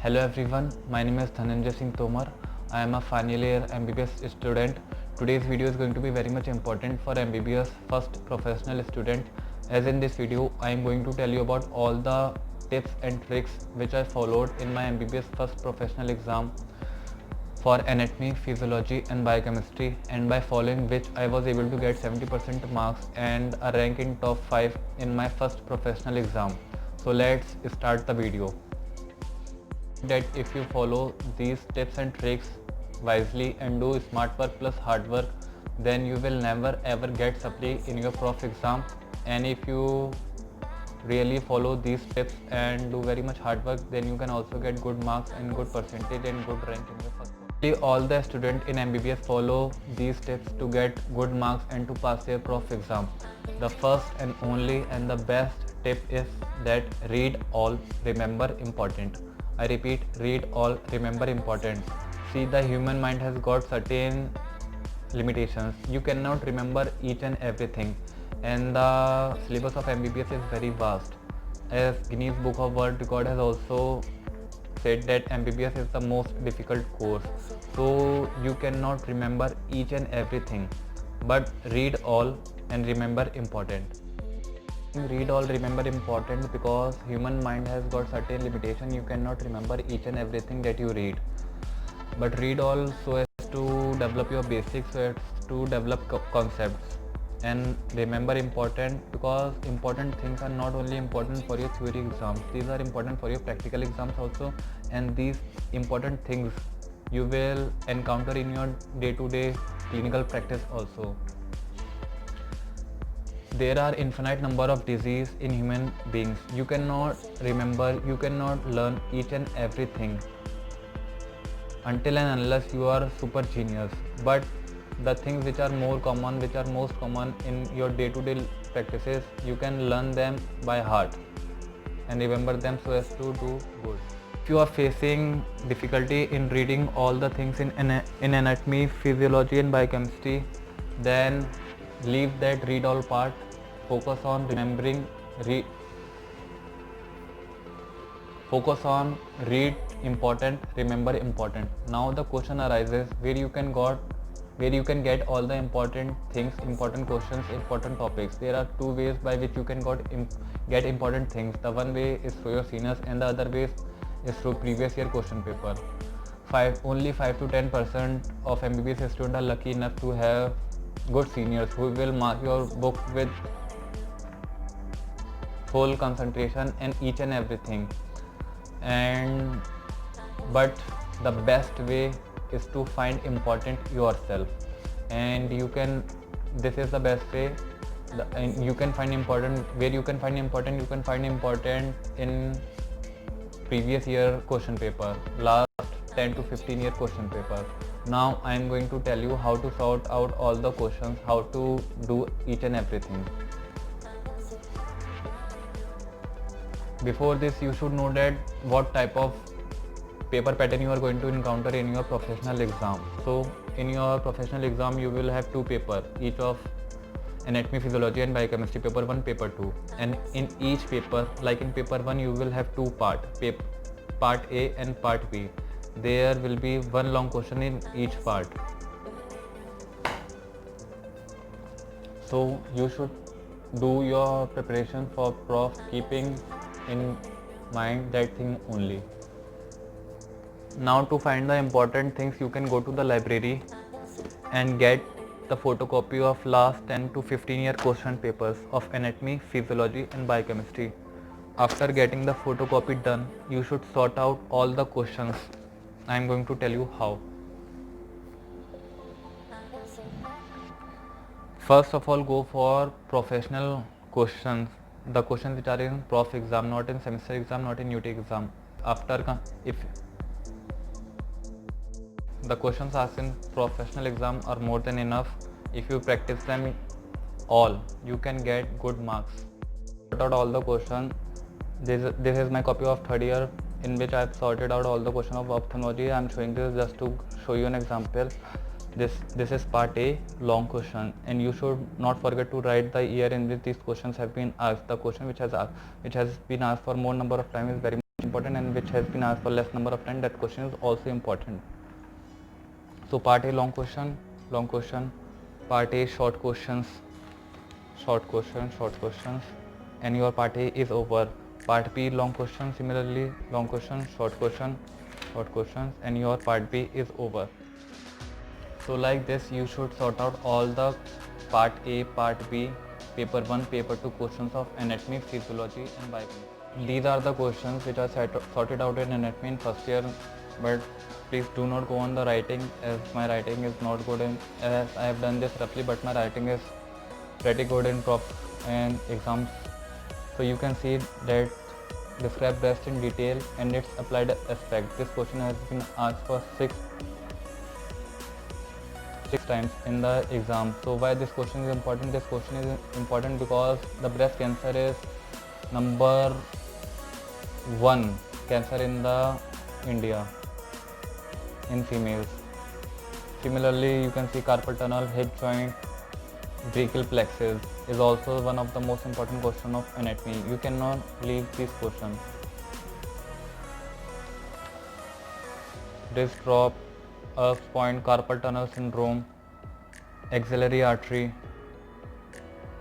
Hello everyone, my name is Dhananjay Singh Tomar. I am a final year MBBS student. Today's video is going to be very much important for MBBS first professional student, as in this video I am going to tell you about all the tips and tricks which I followed in my MBBS first professional exam for anatomy, physiology and biochemistry, and by following which I was able to get 70% marks and a rank in top 5 in my first professional exam. So let's start the video. That if you follow these tips and tricks wisely and do smart work plus hard work, then you will never ever get supply in your prof exam. And if you really follow these tips and do very much hard work, then you can also get good marks and good percentage and good rank in your first prof. All the students in MBBS follow these tips to get good marks and to pass their prof exam. The first and only and the best tip is that read all, remember important. I repeat, read all, remember important. See, the human mind has got certain limitations. You cannot remember each and everything, and the syllabus of MBBS is very vast. As Guinness Book of World Record has also said that MBBS is the most difficult course, so you cannot remember each and everything, but read all and remember important. Read all, remember important, because human mind has got certain limitation. You cannot remember each and everything that you read, but read all so as to develop your basics, so as to develop concepts. And remember important, because important things are not only important for your theory exams, these are important for your practical exams also, and these important things you will encounter in your day-to-day clinical practice also. There are infinite number of diseases in human beings. You cannot remember, you cannot learn each and everything until and unless you are super genius. But the things which are more common, which are most common in your day-to-day practices, you can learn them by heart and remember them so as to do good. If you are facing difficulty in reading all the things in anatomy, physiology and biochemistry, then leave that read all part. Focus on remembering, focus on read important, remember important. Now the question arises where you can get all the important things, important questions, important topics. There are two ways by which you can get important things. The one way is through your seniors and the other way is through previous year question paper. Only 5 to 10% of MBBS students are lucky enough to have good seniors who will mark your book with full concentration and each and everything. But the best way is to find important yourself, and this is the best way. And you can find important, where you can find important, you can find important in previous year question paper, last 10 to 15 year question paper. Now I am going to tell you how to sort out all the questions, how to do each and everything. Before this, you should know that what type of paper pattern you are going to encounter in your professional exam. So in your professional exam you will have two papers, each of anatomy, physiology and biochemistry, paper 1, paper 2, and in each paper, like in paper 1 you will have two parts, part A and part B. There will be one long question in each part, so you should do your preparation for prof keeping in mind that thing only. Now to find the important things, you can go to the library and get the photocopy of last 10 to 15 year question papers of anatomy, physiology and biochemistry. After getting the photocopy done, you should sort out all the questions. I am going to tell you how. First of all, go for professional questions, the questions which are in prof exam, not in semester exam, not in UT exam. If the questions asked in professional exam are more than enough, if you practice them all, you can get good marks. Sort out all the questions. This is my copy of third year in which I have sorted out all the questions of ophthalmology. I am showing this just to show you an example. This is part A, long question, and you should not forget to write the year in which these questions have been asked. The question which has been asked for more number of times is very much important and which has been asked for less number of times, that question is also important. So part A, long question, part A, short questions, and your part A is over. Part B, long question, similarly long question, short questions, and your part B is over. So like this you should sort out all the part A, part B, paper 1, paper 2 questions of anatomy, physiology and biochemistry. These are the questions which are sorted out in anatomy in first year, but please do not go on the writing, as my writing is not good, as I have done this roughly, but my writing is pretty good in prof and exams. So you can see that describe breast in detail and its applied aspect. This question has been asked for six times in the exam. So why this question is important? This question is important because the breast cancer is number 1 cancer in the India in females. Similarly, you can see carpal tunnel, hip joint, brachial plexus is also one of the most important question of anatomy. You cannot leave this question. Disc drop, Earth point, carpal tunnel syndrome, axillary artery.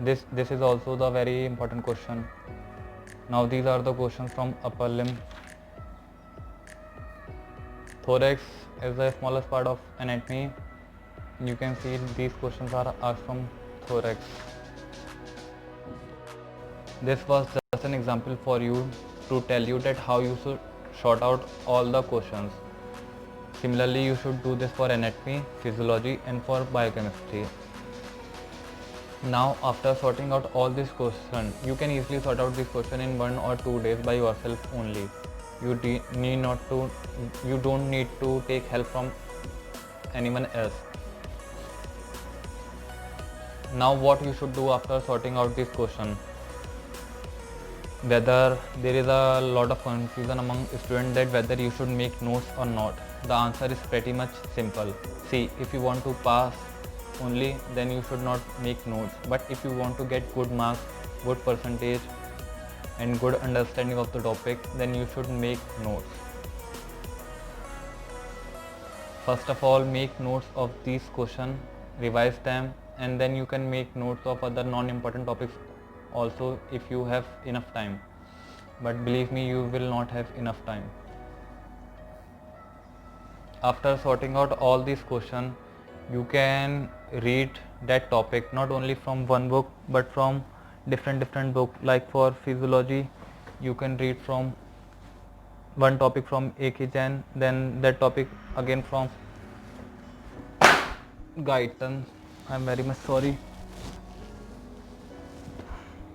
This is also the very important question. Now these are the questions from upper limb. Thorax is the smallest part of anatomy. You can see these questions are asked from thorax. This was just an example for you to tell you that how you should sort out all the questions. Similarly, you should do this for anatomy, physiology and for biochemistry. Now after sorting out all these questions, you can easily sort out this question in 1 or 2 days by yourself only. You don't need to take help from anyone else. Now what you should do after sorting out this question? Whether there is a lot of confusion among students that whether you should make notes or not. The answer is pretty much simple. See, if you want to pass only, then you should not make notes. But if you want to get good marks, good percentage and good understanding of the topic, then you should make notes. First of all, make notes of these questions, revise them, and then you can make notes of other non-important topics also if you have enough time. But believe me, you will not have enough time. After sorting out all these questions, you can read that topic not only from one book but from different books. Like for physiology, you can read from one topic from A.K. Jain, then that topic again from Guyton. I am very much sorry.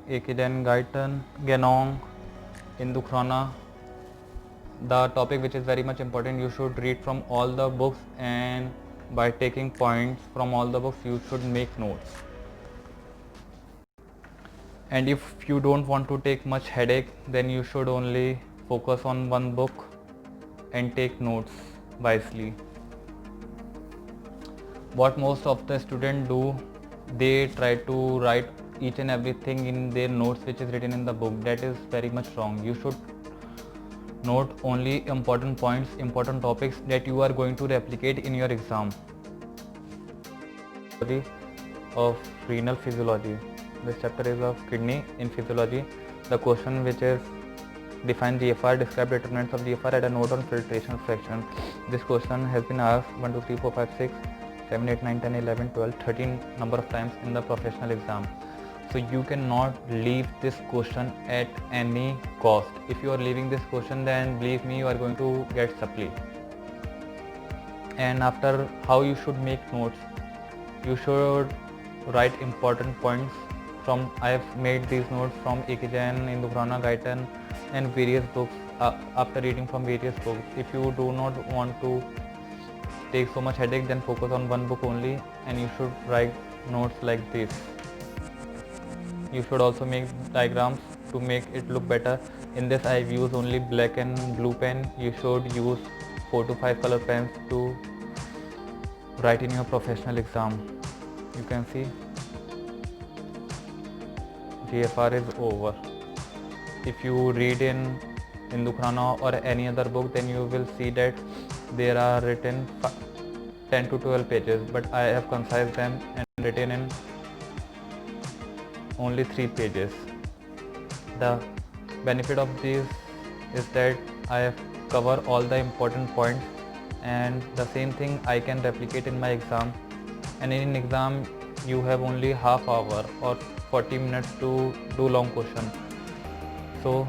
A.K. Jain, Guyton, Genong, Indu Khurana. The topic which is very much important, you should read from all the books, and by taking points from all the books you should make notes. And if you don't want to take much headache, then you should only focus on one book and take notes wisely. What most of the students do, they try to write each and everything in their notes which is written in the book. That is very much wrong. You should note only important points, important topics that you are going to replicate in your exam. Of renal physiology. This chapter is of kidney in physiology. The question which is define GFR, describe determinants of GFR, add a note on filtration fraction. This question has been asked 1, 2, 3, 4, 5, 6, 7, 8, 9, 10, 11, 12, 13 number of times in the professional exam. So you cannot leave this question at any cost. If you are leaving this question, then believe me, you are going to get supply. And after, how you should make notes? You should write important points from, I have made these notes from A.K. Jain, Indu Khurana, Guyton and various books after reading from various books. If you do not want to take so much headache, then focus on one book only, and you should write notes like this. You should also make diagrams to make it look better. In this I have used only black and blue pen. You should use 4 to 5 color pens to write in your professional exam. You can see GFR is over. If you read in Hindu Khurana or any other book, then you will see that there are written 10 to 12 pages, but I have concised them and written in only 3 pages. The benefit of this is that I have covered all the important points, and the same thing I can replicate in my exam. And in exam you have only half hour or 40 minutes to do long question. So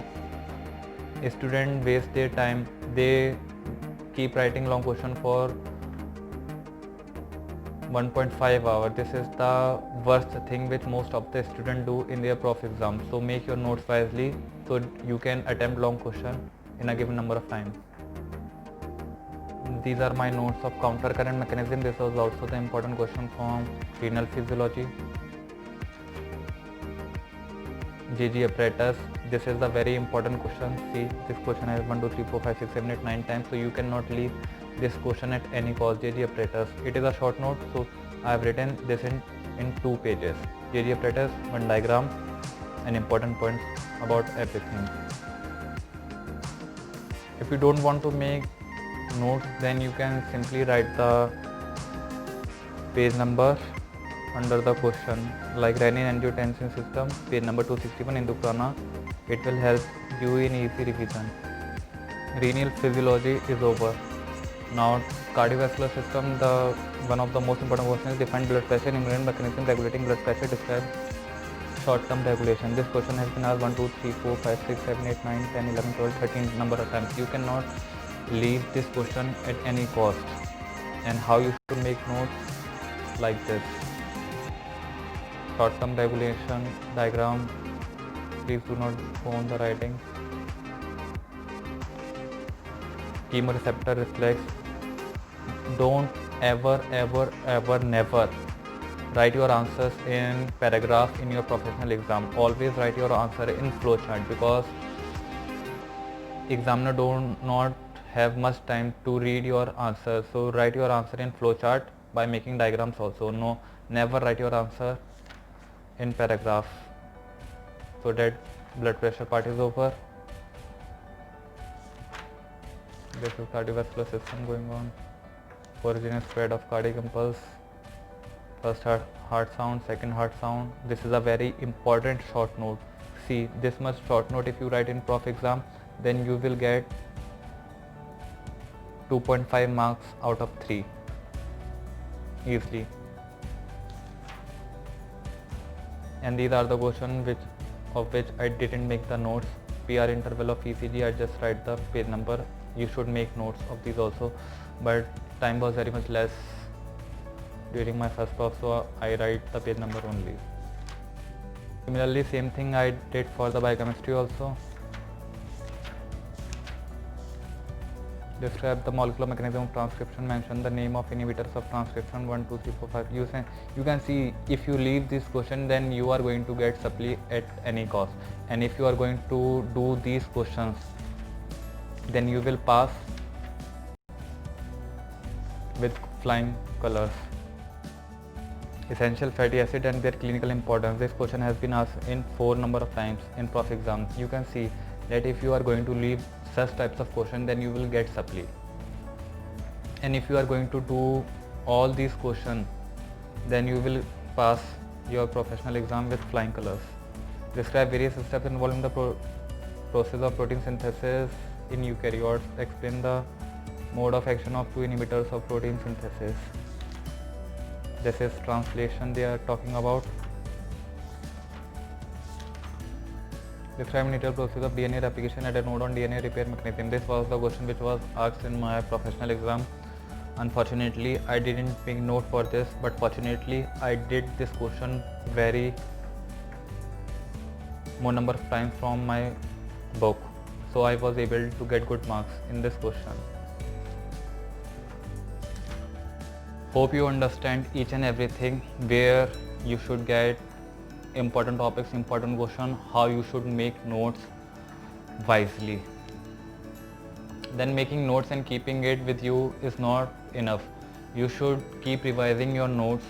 a student waste their time, they keep writing long question for 1.5 hour. This is the worst thing which most of the students do in their prof exam. So make your notes wisely so you can attempt long question in a given number of time. These are my notes of counter current mechanism. This was also the important question from renal physiology. JG apparatus. This is the very important question. See, this question has 1, 2, 3, 4, 5, 6, 7, 8, 9 times. So you cannot leave this question at any cost. JG apparatus. It is a short note, so I have written this in 2 pages. JG apparatus, one diagram, and important points about everything. If you don't want to make notes, then you can simply write the page number under the question, like renin-angiotensin system, page number 261 in Hindu Khurana. It will help you in easy revision. Renal physiology is over. Now cardiovascular system, the one of the most important questions is define blood pressure, immune mechanism regulating blood pressure, describe short-term regulation. This question has been asked 1, 2, 3, 4, 5, 6, 7, 8, 9, 10, 11, 12, 13 number of times. You cannot leave this question at any cost. And how you should make notes like this. Short-term regulation diagram. Please do not go on the writing. Chemoreceptor reflex. Don't ever never write your answers in paragraph in your professional exam. Always write your answer in flowchart, because examiner do not have much time to read your answer. So write your answer in flowchart by making diagrams also. No, never write your answer in paragraph. So that blood pressure part is over. This is cardiovascular system going on. Origin and spread of cardiac impulse. First heart sound, second heart sound. This is a very important short note. See, this much short note if you write in prof exam, then you will get 2.5 marks out of 3 easily. And these are the questions of which I didn't make the notes. PR interval of ECG, I just write the page number. You should make notes of these also, but time was very much less during my first prof, so I write the page number only. Similarly, same thing I did for the biochemistry also. Describe the molecular mechanism of transcription. Mention the name of inhibitors of transcription. 1, 2, 3, 4, 5. You can see, if you leave this question, then you are going to get supply at any cost. And if you are going to do these questions, then you will pass with flying colors. Essential fatty acid and their clinical importance. This question has been asked in 4 number of times in prof exam. You can see that if you are going to leave such types of question, then you will get supply. And if you are going to do all these questions, then you will pass your professional exam with flying colors. Describe various steps involved in the process of protein synthesis in eukaryotes. Explain the mode of action of 2 inhibitors of protein synthesis. This is translation they are talking about. Describe in detail process of DNA replication at a node on DNA repair mechanism. This was the question which was asked in my professional exam. Unfortunately, I didn't make note for this, but fortunately, I did this question very more number of times from my book. So I was able to get good marks in this question. Hope you understand each and everything, where you should get important topics, important question, how you should make notes wisely. Then making notes and keeping it with you is not enough. You should keep revising your notes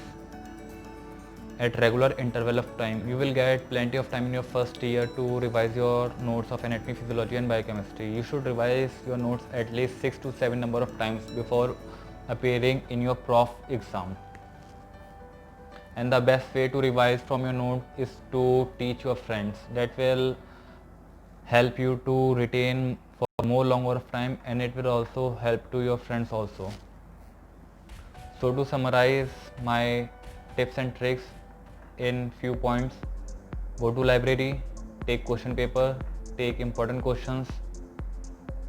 at regular interval of time. You will get plenty of time in your first year to revise your notes of anatomy, physiology and biochemistry. You should revise your notes at least 6 to 7 number of times before appearing in your prof exam. And the best way to revise from your note is to teach your friends. That will help you to retain for more longer of time, and it will also help to your friends also. So to summarize my tips and tricks in few points: go to library, take question paper, take important questions,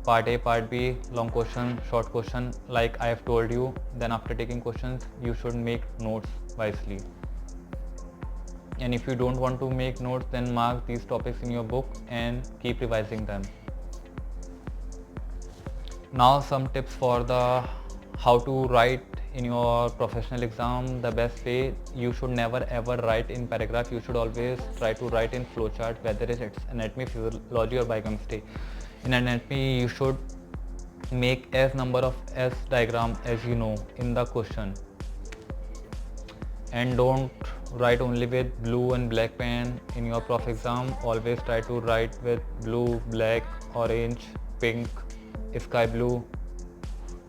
part A, part B, long question, short question, like I have told you. Then after taking questions, you should make notes wisely. And if you don't want to make notes, then mark these topics in your book and keep revising them. Now some tips for the how to write in your professional exam. The best way: you should never ever write in paragraph. You should always try to write in flowchart, whether it's anatomy, physiology or biochemistry. In anatomy, you should make as number of S diagram as you know in the question, and don't write only with blue and black pen in your prof exam. Always try to write with blue, black, orange, pink, sky blue,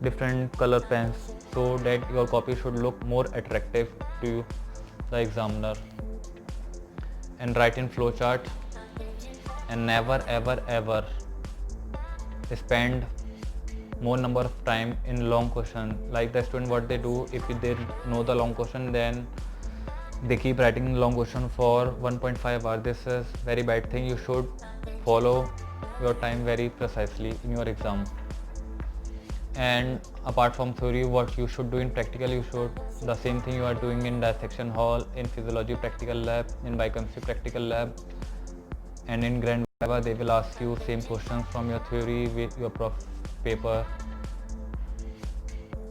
different color pens, so that your copy should look more attractive to the examiner. And write in flowchart, and never ever spend more number of time in long question. Like the student, what they do, if they know the long question, then they keep writing long question for 1.5 hours. This is very bad thing. You should follow your time very precisely in your exam. And apart from theory, what you should do in practical, you should the same thing you are doing in dissection hall, in physiology practical lab, in biochemistry practical lab, and in grand viva they will ask you same questions from your theory with your prof paper.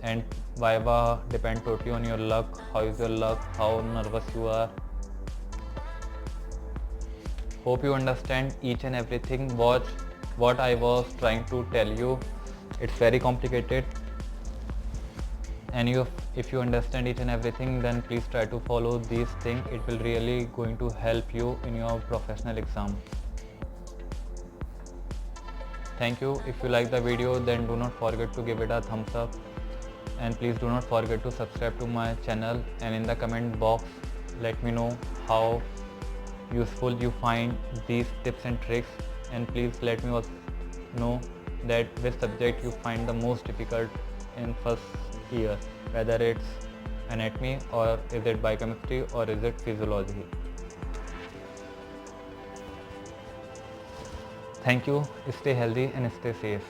And viva depend totally on your luck. How is your luck, how nervous you are. Hope you understand each and everything what I was trying to tell you. It's very complicated, and if you understand each and everything, then please try to follow these things. It will really going to help you in your professional exam. Thank you. If you like the video, then do not forget to give it a thumbs up, and please do not forget to subscribe to my channel. And in the comment box, let me know how useful you find these tips and tricks, and please let me also know that which subject you find the most difficult in first year, whether it's anatomy or is it biochemistry or is it physiology. Thank you. Stay healthy and stay safe.